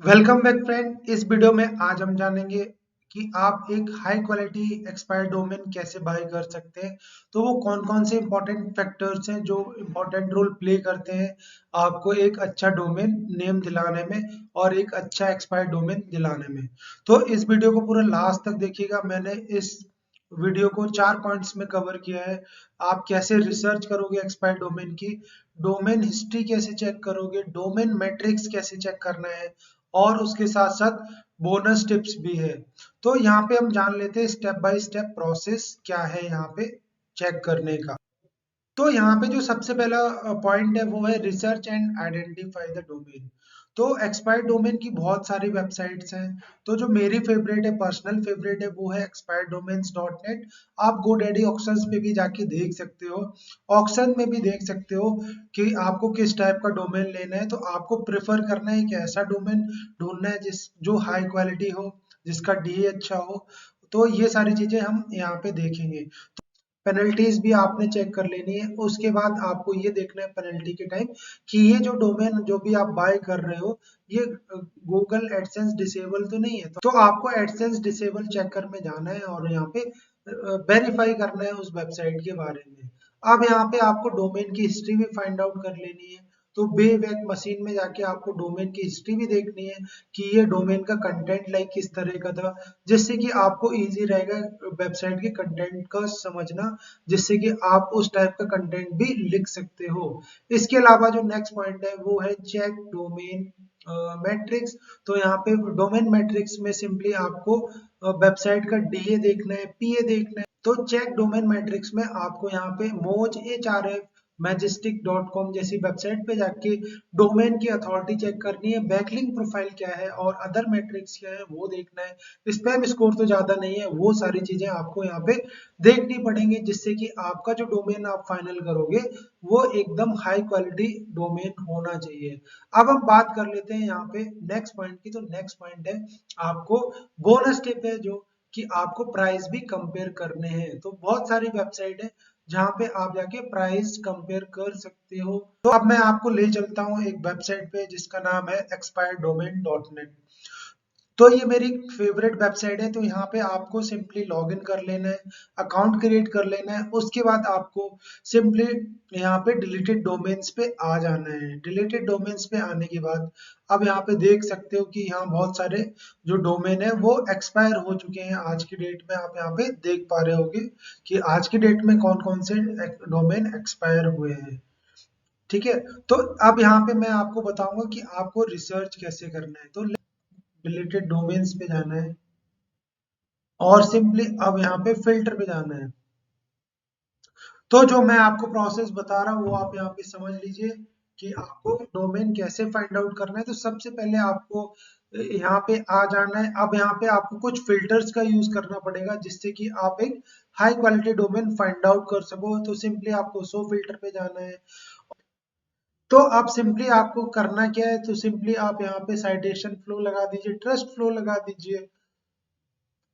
Welcome back friend. इस video में आज हम जानेंगे कि आप एक हाई क्वालिटी एक्सपायर्ड डोमेन कैसे बाय कर सकते हैं। तो वो कौन कौन से इंपॉर्टेंट फैक्टर्स हैं जो इंपॉर्टेंट रोल प्ले करते हैं आपको एक अच्छा डोमेन नेम दिलाने में और एक अच्छा एक्सपायर्ड डोमेन दिलाने में। तो इस वीडियो को पूरा लास्ट तक देखिएगा। मैंने इस वीडियो को 4 पॉइंट्स में कवर किया है। आप कैसे रिसर्च करोगे एक्सपायर्ड डोमेन की, डोमेन हिस्ट्री कैसे चेक करोगे, डोमेन मैट्रिक्स कैसे चेक करना है, और उसके साथ साथ बोनस टिप्स भी है। तो यहाँ पे हम जान लेते हैं स्टेप बाय स्टेप प्रोसेस क्या है यहाँ पे चेक करने का। तो यहाँ पे जो सबसे पहला पॉइंट है वो है research and identify the domain. तो एक्सपायर्ड डोमेन की बहुत सारी वेबसाइट्स हैं। तो जो मेरी फेवरेट है, पर्सनल फेवरेट है, वो है expireddomains.net। आप GoDaddy ऑक्शंस पे भी जाके देख सकते हो, ऑक्शन में भी देख सकते हो कि आपको किस टाइप का डोमेन लेना है। तो आपको प्रेफर करना है कि ऐसा डोमेन ढूंढना है जिस जो हाई क्वालिटी हो, जिसका डीए अच्छा हो। तो ये सारी चीजें हम यहाँ पे देखेंगे। पेनल्टीज भी आपने चेक कर लेनी है। उसके बाद आपको ये देखना है पेनल्टी के टाइम कि ये जो डोमेन जो भी आप बाय कर रहे हो, ये गूगल एडसेंस डिसेबल तो नहीं है। तो आपको एडसेंस डिसेबल चेकर में जाना है और यहाँ पे वेरीफाई करना है उस वेबसाइट के बारे में। अब यहाँ पे आपको डोमेन की हिस्ट्री भी फाइंड आउट कर लेनी है। तो बेवैक मशीन में जाके आपको डोमेन की हिस्ट्री भी देखनी है कि ये डोमेन का कंटेंट लाइक किस तरह का था, जिससे कि आपको इजी रहेगा वेबसाइट के कंटेंट का समझना, जिससे कि आप उस टाइप का कंटेंट भी लिख सकते हो। इसके अलावा जो नेक्स्ट पॉइंट है वो है चेक डोमेन मैट्रिक्स। तो यहाँ पे डोमेन मैट्रिक्स में सिंपली आपको वेबसाइट का डीए देखना है, पीए देखना है। तो चेक डोमेन मैट्रिक्स में आपको यहाँ पे मोज एचआरएफ मैजेस्टिक.com जैसी वेबसाइट पे जाके डोमेन की अथॉरिटी चेक करनी है, बैकलिंक प्रोफाइल क्या है और अदर मैट्रिक्स क्या है वो देखना है। स्पैम स्कोर तो ज्यादा नहीं है, वो सारी चीजें आपको यहाँ पे देखनी पड़ेंगी, जिससे कि आपका जो डोमेन आप फाइनल करोगे वो एकदम हाई क्वालिटी डोमेन होना चाहिए। अब हम बात कर लेते हैं यहाँ पे नेक्स्ट पॉइंट की। तो नेक्स्ट पॉइंट है आपको बोनस टिप है, जो कि आपको प्राइस भी कंपेयर करने हैं। तो बहुत सारी वेबसाइट है जहाँ पे आप जाके प्राइस कंपेयर कर सकते हो। तो अब मैं आपको ले चलता हूँ एक वेबसाइट पे जिसका नाम है expireddomain.net। तो ये मेरी फेवरेट वेबसाइट है। तो यहाँ पे आपको सिंपली लॉग इन कर लेना है, अकाउंट क्रिएट कर लेना है। उसके बाद आपको सिंपली यहाँ पे डिलीटेड डोमेन्स पे आ जाना है। डिलीटेड डोमेन्स पे आने के बाद अब यहाँ पे देख सकते हो कि यहाँ बहुत सारे जो डोमेन है वो एक्सपायर हो चुके हैं। आज की डेट में आप यहाँ पे देख पा रहे होगे कि आज की डेट में कौन कौन से डोमेन एक्सपायर हुए हैं। ठीक है। तो अब यहाँ पे मैं आपको बताऊंगा कि आपको रिसर्च कैसे करना है। तो रिलेटेड डोमेन्स पे जाना है और सिंपली अब यहाँ पे फिल्टर पे जाना है। तो जो मैं आपको प्रोसेस बता रहा हूँ वो आप यहाँ पे समझ लीजिए कि आपको डोमेन कैसे फाइंड आउट करना है। तो सबसे पहले आपको यहाँ पे आ जाना है। अब यहाँ पे आपको कुछ फिल्टर्स का यूज करना पड़ेगा जिससे कि आप एक high quality domain find out कर सको। तो सिंपली आपको शो फिल्टर पे जाना है। तो आप सिंपली आपको करना क्या है, तो सिंपली आप यहाँ पे साइटेशन फ्लो लगा दीजिए, ट्रस्ट फ्लो लगा दीजिए,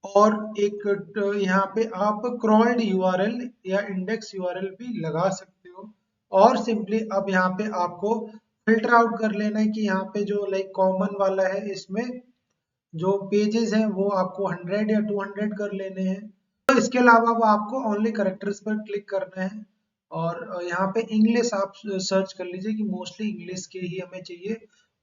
और एक यहाँ पे आप क्रॉल्ड यूआरएल या इंडेक्स यूआरएल भी लगा सकते हो। और सिंपली अब यहाँ पे आपको फिल्टर आउट कर लेना है कि यहाँ पे जो लाइक कॉमन वाला है, इसमें जो पेजेस हैं वो आपको 100 या 200 कर लेने हैं। तो इसके अलावा वो आपको ओनली करेक्टर्स पर क्लिक करना है और यहाँ पे इंग्लिश आप सर्च कर लीजिए कि मोस्टली इंग्लिश के ही हमें चाहिए।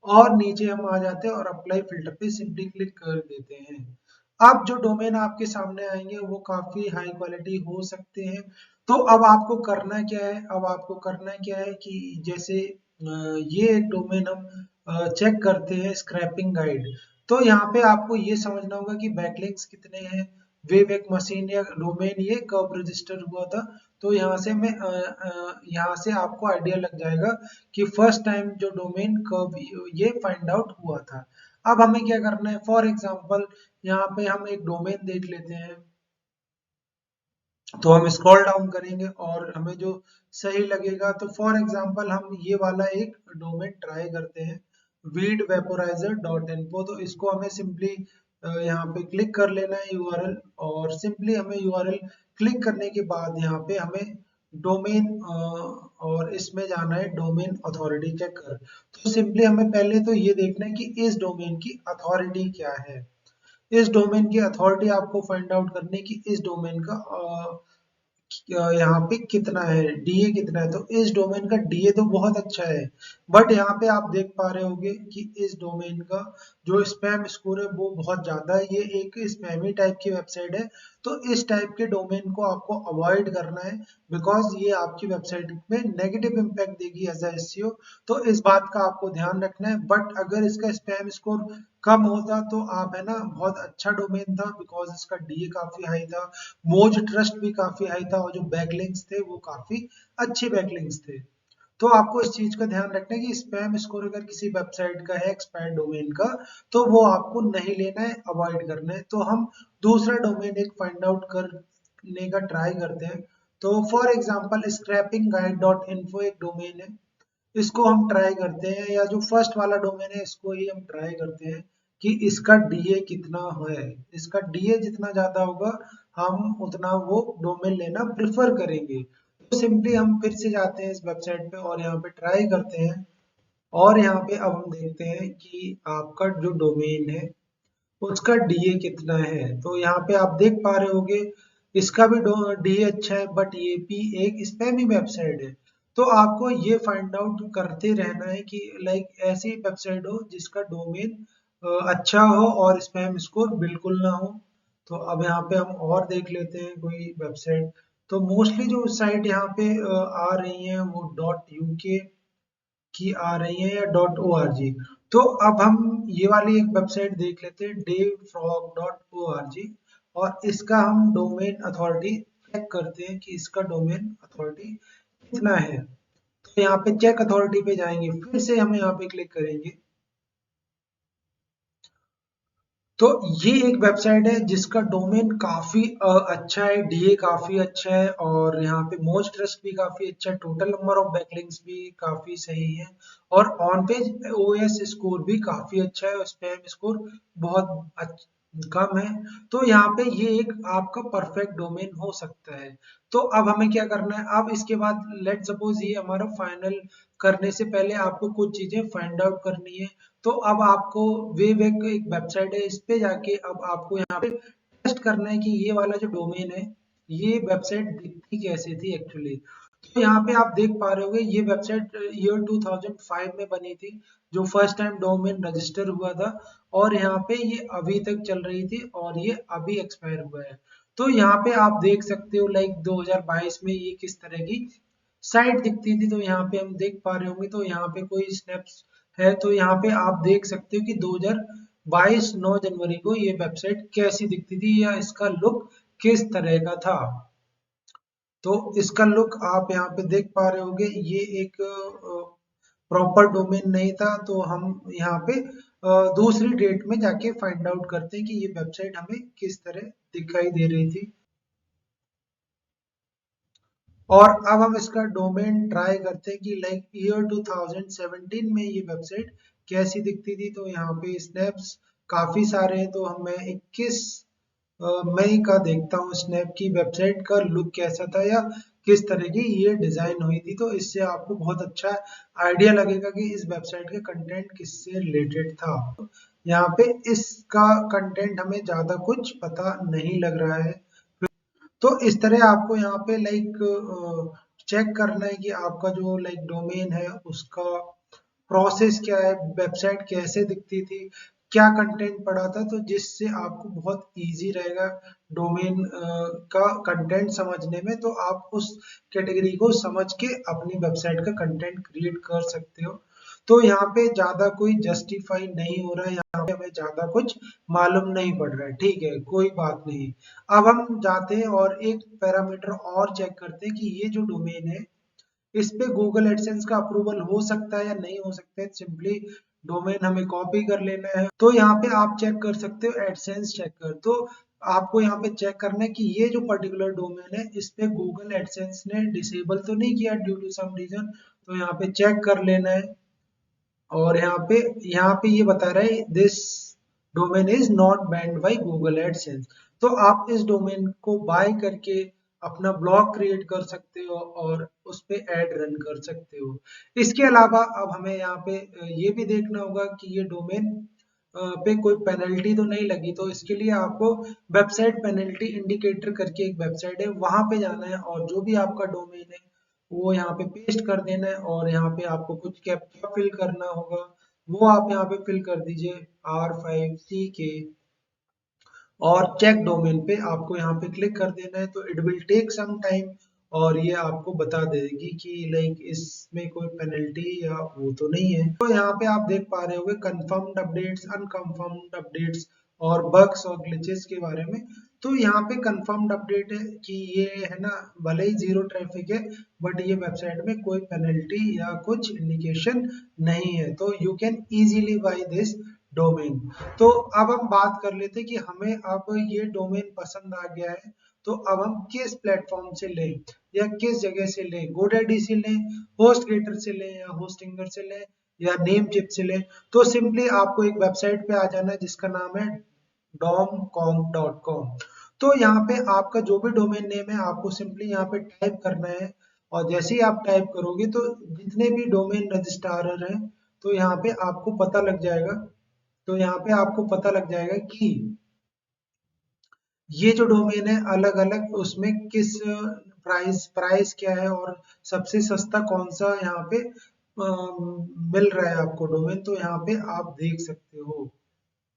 और नीचे हम आ जाते हैं और अप्लाई फिल्टर पे सिंपली क्लिक कर देते हैं। अब जो डोमेन आपके सामने आएंगे वो काफी हाई क्वालिटी हो सकते हैं। तो अब आपको करना क्या है, अब आपको करना क्या है कि जैसे ये एक डोमेन हम चेक करते हैं स्क्रैपिंग गाइड। तो यहाँ पे आपको ये समझना होगा कि बैकलिंक्स कितने हैं, वेब एक मशीन या डोमेन ये कब रजिस्टर हुआ था। तो यहाँ से मैं यहाँ से आपको आइडिया लग जाएगा कि फर्स्ट टाइम जो डोमेन कब ये फाइंड आउट हुआ था। अब हमें क्या करना है, फॉर एग्जांपल यहाँ पे हम एक डोमेन देख लेते हैं। तो हम स्क्रॉल डाउन करेंगे और हमें जो सही लगेगा, तो फॉर एग्जांपल हम ये वाला एक डोमेन ट्राई करते हैं, weedvaporizer.info। तो इसको हमें सिंपली यहाँ पे क्लिक कर लेना है यूआरएल, और सिंपली हमें यूआरएल क्लिक करने के बाद यहाँ पे हमें डोमेन और इसमें जाना है डोमेन अथॉरिटी चेक कर। तो सिंपली हमें पहले तो ये देखना है कि इस डोमेन की अथॉरिटी क्या है। इस डोमेन की अथॉरिटी आपको फाइंड आउट करनी कि इस डोमेन का यहाँ पे कितना है, डीए कितना है। तो इस डोमेन का डीए तो बहुत अच्छा है, बट यहाँ पे आप देख पा रहे होंगे कि इस डोमेन का जो स्पैम स्कोर है वो बहुत ज्यादा है। ये एक स्पैमी टाइप की वेबसाइट है। तो इस टाइप के डोमेन को आपको अवॉइड करना है, बिकॉज ये आपकी वेबसाइट में नेगेटिव इम्पैक्ट देगी एज अ एसईओ। तो इस बात का आपको ध्यान रखना है। बट अगर इसका स्पैम स्कोर कम होता तो आप है ना, बहुत अच्छा डोमेन था, बिकॉज इसका डीए काफी हाई था, मोज ट्रस्ट भी काफी हाई था, और जो बैकलिंक्स थे वो काफी अच्छे बैकलिंक्स थे। तो आपको इस चीज का ध्यान रखना है कि स्पैम स्कोर अगर किसी वेबसाइट का है एक्सपायर्ड डोमेन का, तो वो आपको नहीं लेना है, अवॉइड करना है। तो हम दूसरा डोमेन एक फाइंड आउट करने का ट्राई करते हैं। तो for example scraping guide dot info एक डोमेन है, इसको हम ट्राई करते हैं, या जो फर्स्ट वाला डोमेन है इसको ही हम ट्राई करते हैं कि इसका डीए कितना है। इसका डीए जितना ज्यादा होगा हम उतना वो डोमेन लेना प्रेफर करेंगे। तो सिंपली हम फिर से जाते हैं इस वेबसाइट पे और यहाँ पे ट्राई करते हैं, और यहाँ पे अब हम देखते हैं कि आपका जो डोमेन है उसका डीए कितना है। तो यहाँ पे आप देख पा रहे होगे इसका भी डीए अच्छा है, बट ये भी एक स्पैमी वेबसाइट है। तो आपको ये फाइंड आउट करते रहना है कि लाइक ऐसी वेबसाइट हो जिसका डोमेन अच्छा हो और स्पैम स्कोर बिल्कुल ना हो। तो अब यहाँ पे हम और देख लेते हैं कोई वेबसाइट। तो मोस्टली जो साइट यहाँ पे आ रही है वो डॉट यूके की आ रही है, या डॉट ओ आर जी। तो अब हम ये वाली एक वेबसाइट देख लेते हैं, devfrog dot O R G, और इसका हम डोमेन अथॉरिटी चेक करते हैं कि इसका डोमेन अथॉरिटी कितना है। तो यहाँ पे चेक अथॉरिटी पे जाएंगे, फिर से हम यहाँ पे क्लिक करेंगे। तो ये एक वेबसाइट है जिसका डोमेन काफी अच्छा है, डीए काफी अच्छा है, और यहाँ पे मोज ट्रस्ट भी काफी अच्छा है, टोटल नंबर ऑफ बैकलिंक्स भी काफी सही है, और ऑन पेज ओएस स्कोर भी काफी अच्छा है, और स्पैम स्कोर बहुत कम है। तो यहाँ पे ये एक आपका परफेक्ट डोमेन हो सकता है। तो अब हमें क्या करना है, अब इसके बाद लेट सपोज ये हमारा फाइनल करने से पहले आपको कुछ चीजें फाइंड आउट करनी है। तो अब आपको वेब एक वेबसाइट है, इस पे जाके अब आपको यहाँ पे टेस्ट करना है कि ये वाला जो डोमेन है ये वेबसाइट दिखती कैसे थी एक्चुअली। तो यहाँ पे आप देख पा रहे होगे ये वेबसाइट ईयर 2005 में बनी थी, जो फर्स्ट टाइम डोमेन रजिस्टर हुआ था, और यहाँ पे ये अभी तक चल रही थी, और ये अभी एक्सपायर हुआ है। तो यहाँ पे आप देख सकते हो लाइक 2022 में ये किस तरह की साइट दिखती थी। तो यहाँ पे हम देख पा रहे होंगे, तो यहाँ पे कोई स्नैप्स है, तो यहाँ पे आप देख सकते हो कि 2022 9 जनवरी को ये वेबसाइट कैसी दिखती थी, या इसका लुक किस तरह का था। तो इसका लुक आप यहाँ पे देख पा रहे होंगे, ये एक प्रॉपर डोमेन नहीं था। तो हम यहाँ पे दूसरी डेट में जाके फाइंड आउट करते हैं कि ये वेबसाइट हमें किस तरह दिखाई दे रही थी। और अब हम इसका डोमेन ट्राई करते हैं कि लाइक ईयर 2017 में ये वेबसाइट कैसी दिखती थी। तो यहाँ पे स्नैप्स काफी सारे हैं, तो हम मैं 21 मई का देखता हूँ स्नैप की वेबसाइट का लुक कैसा था, या किस तरह की ये डिजाइन हुई थी। तो इससे आपको बहुत अच्छा आइडिया लगेगा कि इस वेबसाइट का कंटेंट किससे रिलेटेड था। यहाँ पे इसका कंटेंट हमें ज्यादा कुछ पता नहीं लग रहा है। तो इस तरह आपको यहाँ पे लाइक चेक करना है कि आपका जो लाइक डोमेन है उसका प्रोसेस क्या है, वेबसाइट कैसे दिखती थी, क्या कंटेंट पड़ा था, तो जिससे आपको बहुत इजी रहेगा डोमेन का कंटेंट समझने में। तो आप उस कैटेगरी को समझ के अपनी वेबसाइट का कंटेंट क्रिएट कर सकते हो। तो यहाँ पे ज्यादा कोई जस्टिफाई नहीं हो रहा है, यहाँ पे हमें ज्यादा कुछ मालूम नहीं पड़ रहा है, ठीक है, कोई बात नहीं। अब हम जाते हैं और एक पैरामीटर और चेक करते हैं कि ये जो डोमेन है इस पे गूगल एडसेंस का अप्रूवल हो सकता है या नहीं हो सकता है। सिंपली डोमेन हमें कॉपी कर लेना है। तो यहाँ पे आप चेक कर सकते हो एडसेंस चेकर। तो आपको यहाँ पे चेक करना है कि ये जो पर्टिकुलर डोमेन है इस पे गूगल एडसेंस ने डिसेबल तो नहीं किया ड्यू टू सम रीजन। तो यहाँ पे चेक कर लेना है, और यहाँ पे ये बता रहा है this domain is not band by Google AdSense. तो आप इस डोमेन को बाय करके अपना ब्लॉग क्रिएट कर सकते हो और उस पे ऐड रन कर सकते हो। इसके अलावा अब हमें यहाँ पे ये भी देखना होगा कि ये डोमेन पे कोई पेनल्टी तो नहीं लगी, तो इसके लिए आपको वेबसाइट पेनल्टी इंडिकेटर करके एक वेबसाइट है, वहां पे जाना है और जो भी आपका डोमेन है वो यहाँ पे पेस्ट कर देना है और यहाँ पे आपको कुछ कैप्चा फिल करना होगा, वो आप यहाँ पे फिल कर दीजिए R5CK और चेक डोमेन पे आपको यहाँ पे क्लिक कर देना है, तो it will take some time और ये आपको बता देगी कि लाइक इसमें कोई पेनल्टी या वो तो नहीं है। तो यहाँ पे आप देख पा रहे होंगे कंफर्म्ड अपडेट्स, अनकंफर्म्ड अपडेट्स और बग्स और ग्लिचेस के बारे में। तो यहाँ पे कंफर्म्ड अपडेट है कि ये है ना, भले ही जीरो ट्रैफिक है बट ये वेबसाइट में कोई पेनल्टी या कुछ इंडिकेशन नहीं है, तो you can easily buy this domain. तो अब हम बात कर लेते हैं कि हमें अब ये डोमेन पसंद आ गया है, तो अब हम किस प्लेटफॉर्म से लें या किस जगह से लें, गोडैडी से लें, होस्टगेटर से लें या होस्टिंगर से लें या नेमचिप से लें। तो सिंपली आपको एक वेबसाइट पे आ जाना है जिसका नाम है domconf.com। तो यहाँ पे आपका जो भी डोमेन नेम है आपको सिंपली यहाँ पे टाइप करना है और जैसे ही आप टाइप करोगे तो जितने भी डोमेन रजिस्ट्रार हैं तो यहाँ पे आपको पता लग जाएगा, तो यहाँ पे आपको पता लग जाएगा कि ये जो डोमेन है अलग अलग उसमें किस प्राइस प्राइस क्या है और सबसे सस्ता कौन सा यहाँ पे मिल रहा है आपको डोमेन, तो यहाँ पे आप देख सकते हो।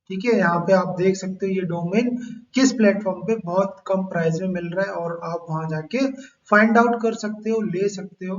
ठीक है, यहाँ पे आप देख सकते हो ये डोमेन किस प्लेटफॉर्म पे बहुत कम प्राइस में मिल रहा है और आप वहां जाके फाइंड आउट कर सकते हो, ले सकते हो।